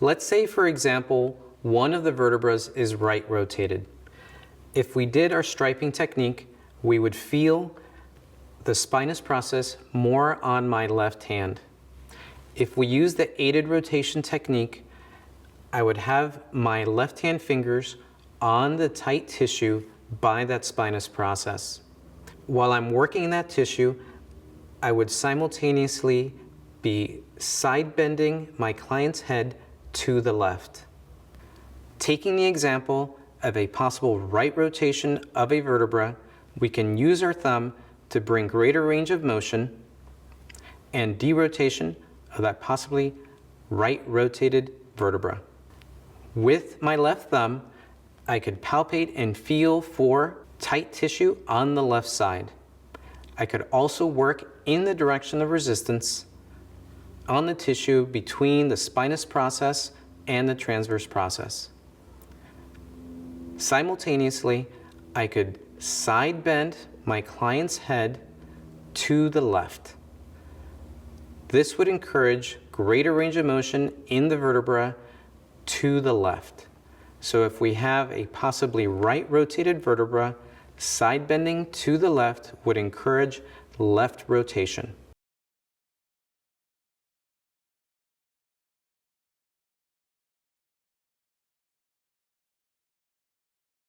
Let's say, for example, one of the vertebrae is right rotated. If we did our striping technique, we would feel the spinous process more on my left hand. If we use the aided rotation technique, I would have my left hand fingers on the tight tissue by that spinous process. While I'm working that tissue, I would simultaneously be side bending my client's head to the left. Taking the example of a possible right rotation of a vertebra, we can use our thumb to bring greater range of motion and derotation of that possibly right rotated vertebra. With my left thumb, I could palpate and feel for tight tissue on the left side. I could also work in the direction of resistance on the tissue between the spinous process and the transverse process. Simultaneously, I could side bend my client's head to the left. This would encourage greater range of motion in the vertebra to the left. So if we have a possibly right rotated vertebra, side bending to the left would encourage left rotation.